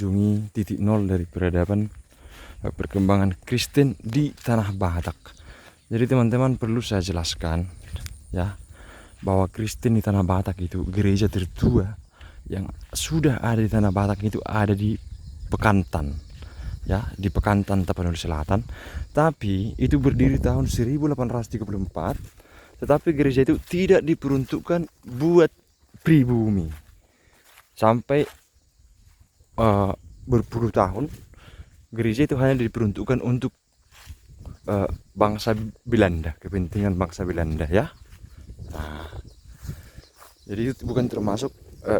mengunjungi titik nol dari peradaban perkembangan Kristen di Tanah Batak. Jadi teman-teman perlu saya jelaskan ya, bahwa Kristen di Tanah Batak itu gereja tertua yang sudah ada di Tanah Batak itu ada di Bekantan ya, di Bekantan Tapanuli Selatan. Tapi itu berdiri tahun 1834, tetapi gereja itu tidak diperuntukkan buat pribumi sampai berpuluh tahun. Gereja itu hanya diperuntukkan untuk bangsa Belanda, kepentingan bangsa Belanda ya. Nah, jadi itu bukan termasuk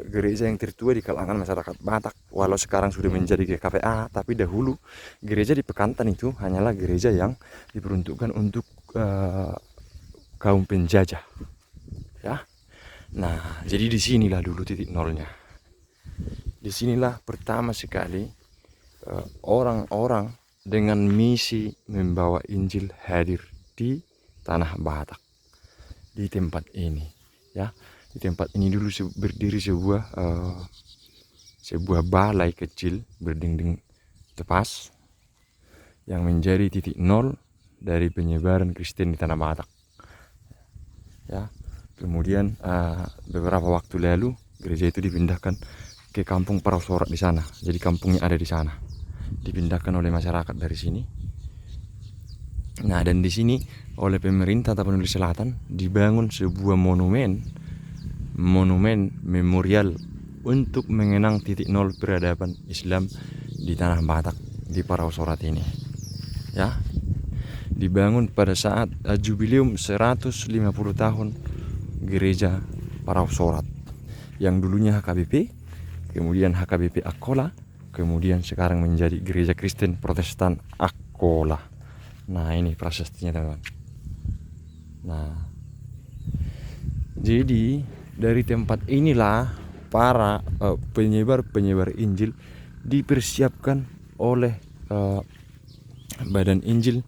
gereja yang tertua di kalangan masyarakat Batak. Walau sekarang sudah menjadi GKPA, tapi dahulu gereja di Bekantan itu hanyalah gereja yang diperuntukkan untuk kaum penjajah ya. Nah, jadi disinilah dulu titik nolnya. Disinilah pertama sekali orang-orang dengan misi membawa Injil hadir di Tanah Batak, di tempat ini ya. Di tempat ini dulu berdiri sebuah balai kecil berdinding tepas yang menjadi titik nol dari penyebaran Kristen di Tanah Batak ya. Kemudian beberapa waktu lalu gereja itu dipindahkan ke kampung Parausorat di sana. Jadi kampungnya ada di sana, dipindahkan oleh masyarakat dari sini. Nah, dan di sini oleh pemerintah Tapanuli Selatan dibangun sebuah monumen memorial untuk mengenang titik nol peradaban Islam di Tanah Batak, di Parausorat ini ya. Dibangun pada saat jubileum 150 tahun gereja Parausorat yang dulunya HKBP, kemudian HKBP Akola, kemudian sekarang menjadi Gereja Kristen Protestan Akola. Nah, ini prasastinya teman-teman. Nah, jadi dari tempat inilah para penyebar Injil dipersiapkan oleh Badan Injil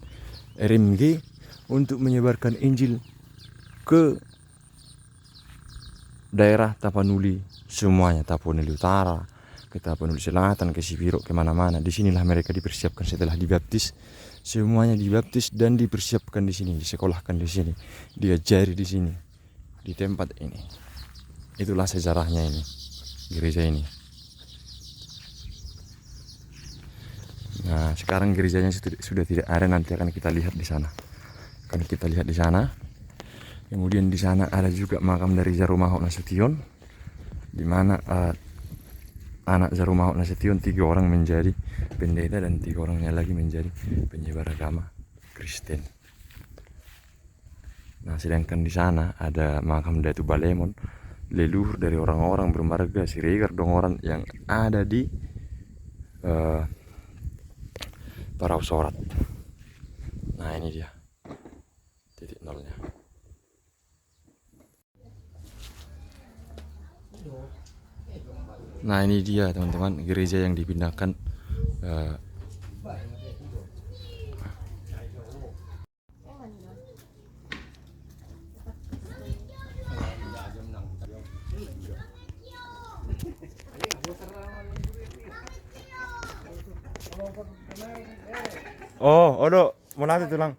RMG untuk menyebarkan Injil ke daerah Tapanuli semuanya, Tapanuli Utara, ke Tapanuli Selatan, ke Sibiro, kemana-mana. Disinilah mereka dipersiapkan setelah dibaptis. Semuanya dibaptis dan dipersiapkan di sini, disekolahkan di sini, diajari di sini, di tempat ini. Itulah sejarahnya ini, gereja ini. Nah, sekarang gerejanya sudah tidak ada, nanti akan kita lihat di sana. Akan kita lihat di sana. Kemudian di sana ada juga makam dari Jarumahot Nasution, di mana anak Jarumahot Nasution 3 orang menjadi pendeta dan 3 orangnya lagi menjadi penyebar agama Kristen. Nah, sedangkan di sana ada makam Datu Balemon, leluhur dari orang-orang bermarga Siregar Dongoran yang ada di Parausorat. Nah, ini dia titik nolnya. Nah, ini dia teman-teman, gereja yang dipindahkan oh, odo, mau nanti tulang.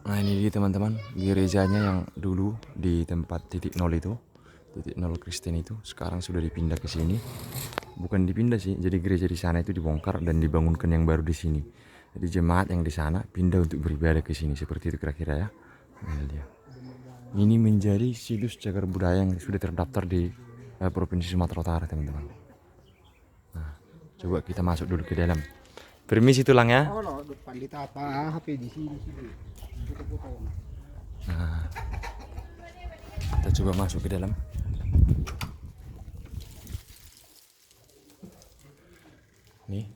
Nah, ini dia teman-teman, gerejanya yang dulu di tempat titik nol itu, titik nol Kristen itu, sekarang sudah dipindah ke sini. Bukan dipindah sih, jadi gereja di sana itu dibongkar dan dibangunkan yang baru di sini. Jadi jemaat yang di sana pindah untuk beribadah ke sini, seperti itu kira-kira ya. Ini dia. Ini menjadi situs cagar budaya yang sudah terdaftar di Provinsi Sumatera Utara, teman-teman. Nah, coba kita masuk dulu ke dalam. Permisi tulang ya. Nah, kita coba masuk ke dalam. Nih.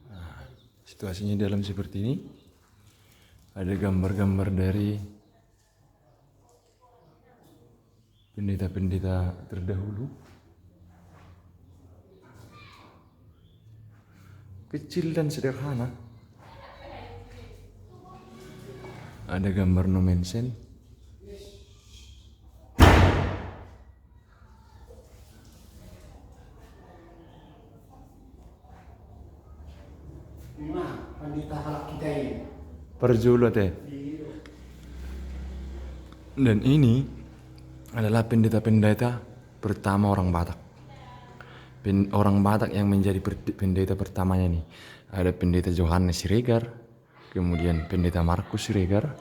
Nah, situasinya dalam seperti ini. Ada gambar-gambar dari pendeta-pendeta terdahulu. kecil dan sederhana. Ada gambar no mention. Pandita halak kita ini. Perjula teh. Dan ini adalah pendeta-pendeta pertama orang Batak. Orang Batak yang menjadi pendeta pertamanya nih. Ada pendeta Johannes Siregar, kemudian pendeta Markus Siregar,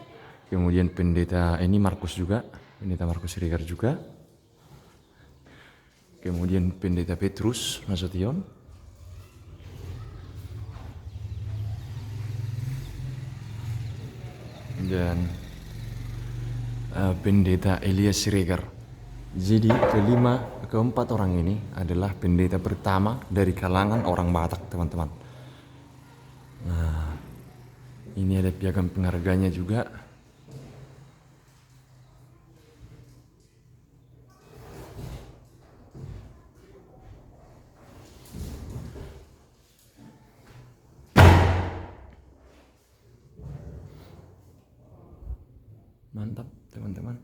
kemudian pendeta ini Markus juga, pendeta Markus Siregar juga. Kemudian pendeta Petrus Nasution. Dan pendeta Elias Siregar. Jadi keempat orang ini adalah pendeta pertama dari kalangan orang Batak, teman-teman. Nah, ini ada piagam pengharganya juga. Mantap, teman-teman.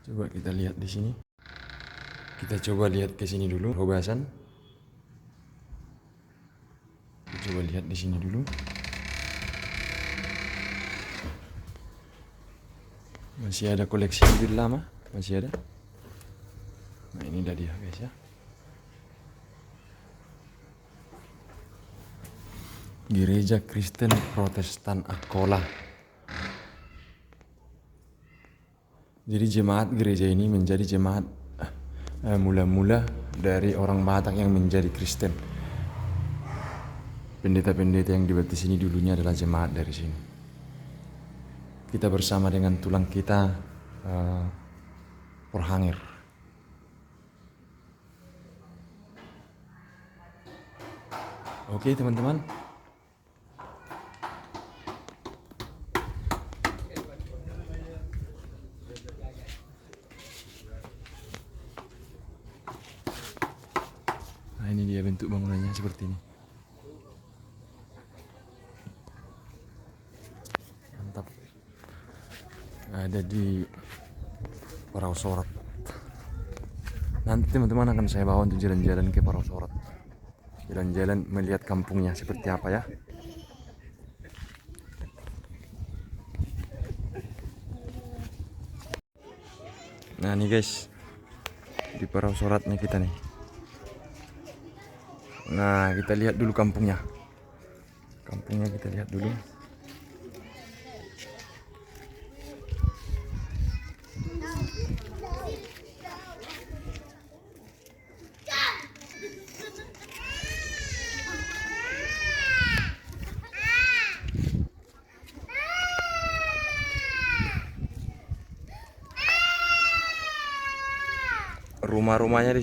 Coba kita lihat di sini. Kita coba lihat ke sini dulu, Hobasan. Kita coba lihat di sini dulu. Masih ada koleksi mobil lama, masih ada. Nah, ini dah dia, guys ya. Gereja Kristen Protestan Akola. Jadi jemaat gereja ini menjadi jemaat mula-mula dari orang Batak yang menjadi Kristen. Pendeta-pendeta yang dibaptis ini dulunya adalah jemaat dari sini. Kita bersama dengan tulang kita Porhangir. Oke, teman-teman. Nah, ini dia bentuk bangunannya seperti ini. Mantap. Ada di Parausorat. Nanti teman-teman akan saya bawa untuk jalan-jalan ke Parausorat. Jalan-jalan melihat kampungnya seperti apa ya. Nah, nih guys, di Parausoratnya kita nih. Nah, kita lihat dulu kampungnya. Kampungnya kita lihat dulu. Rumah-rumahnya di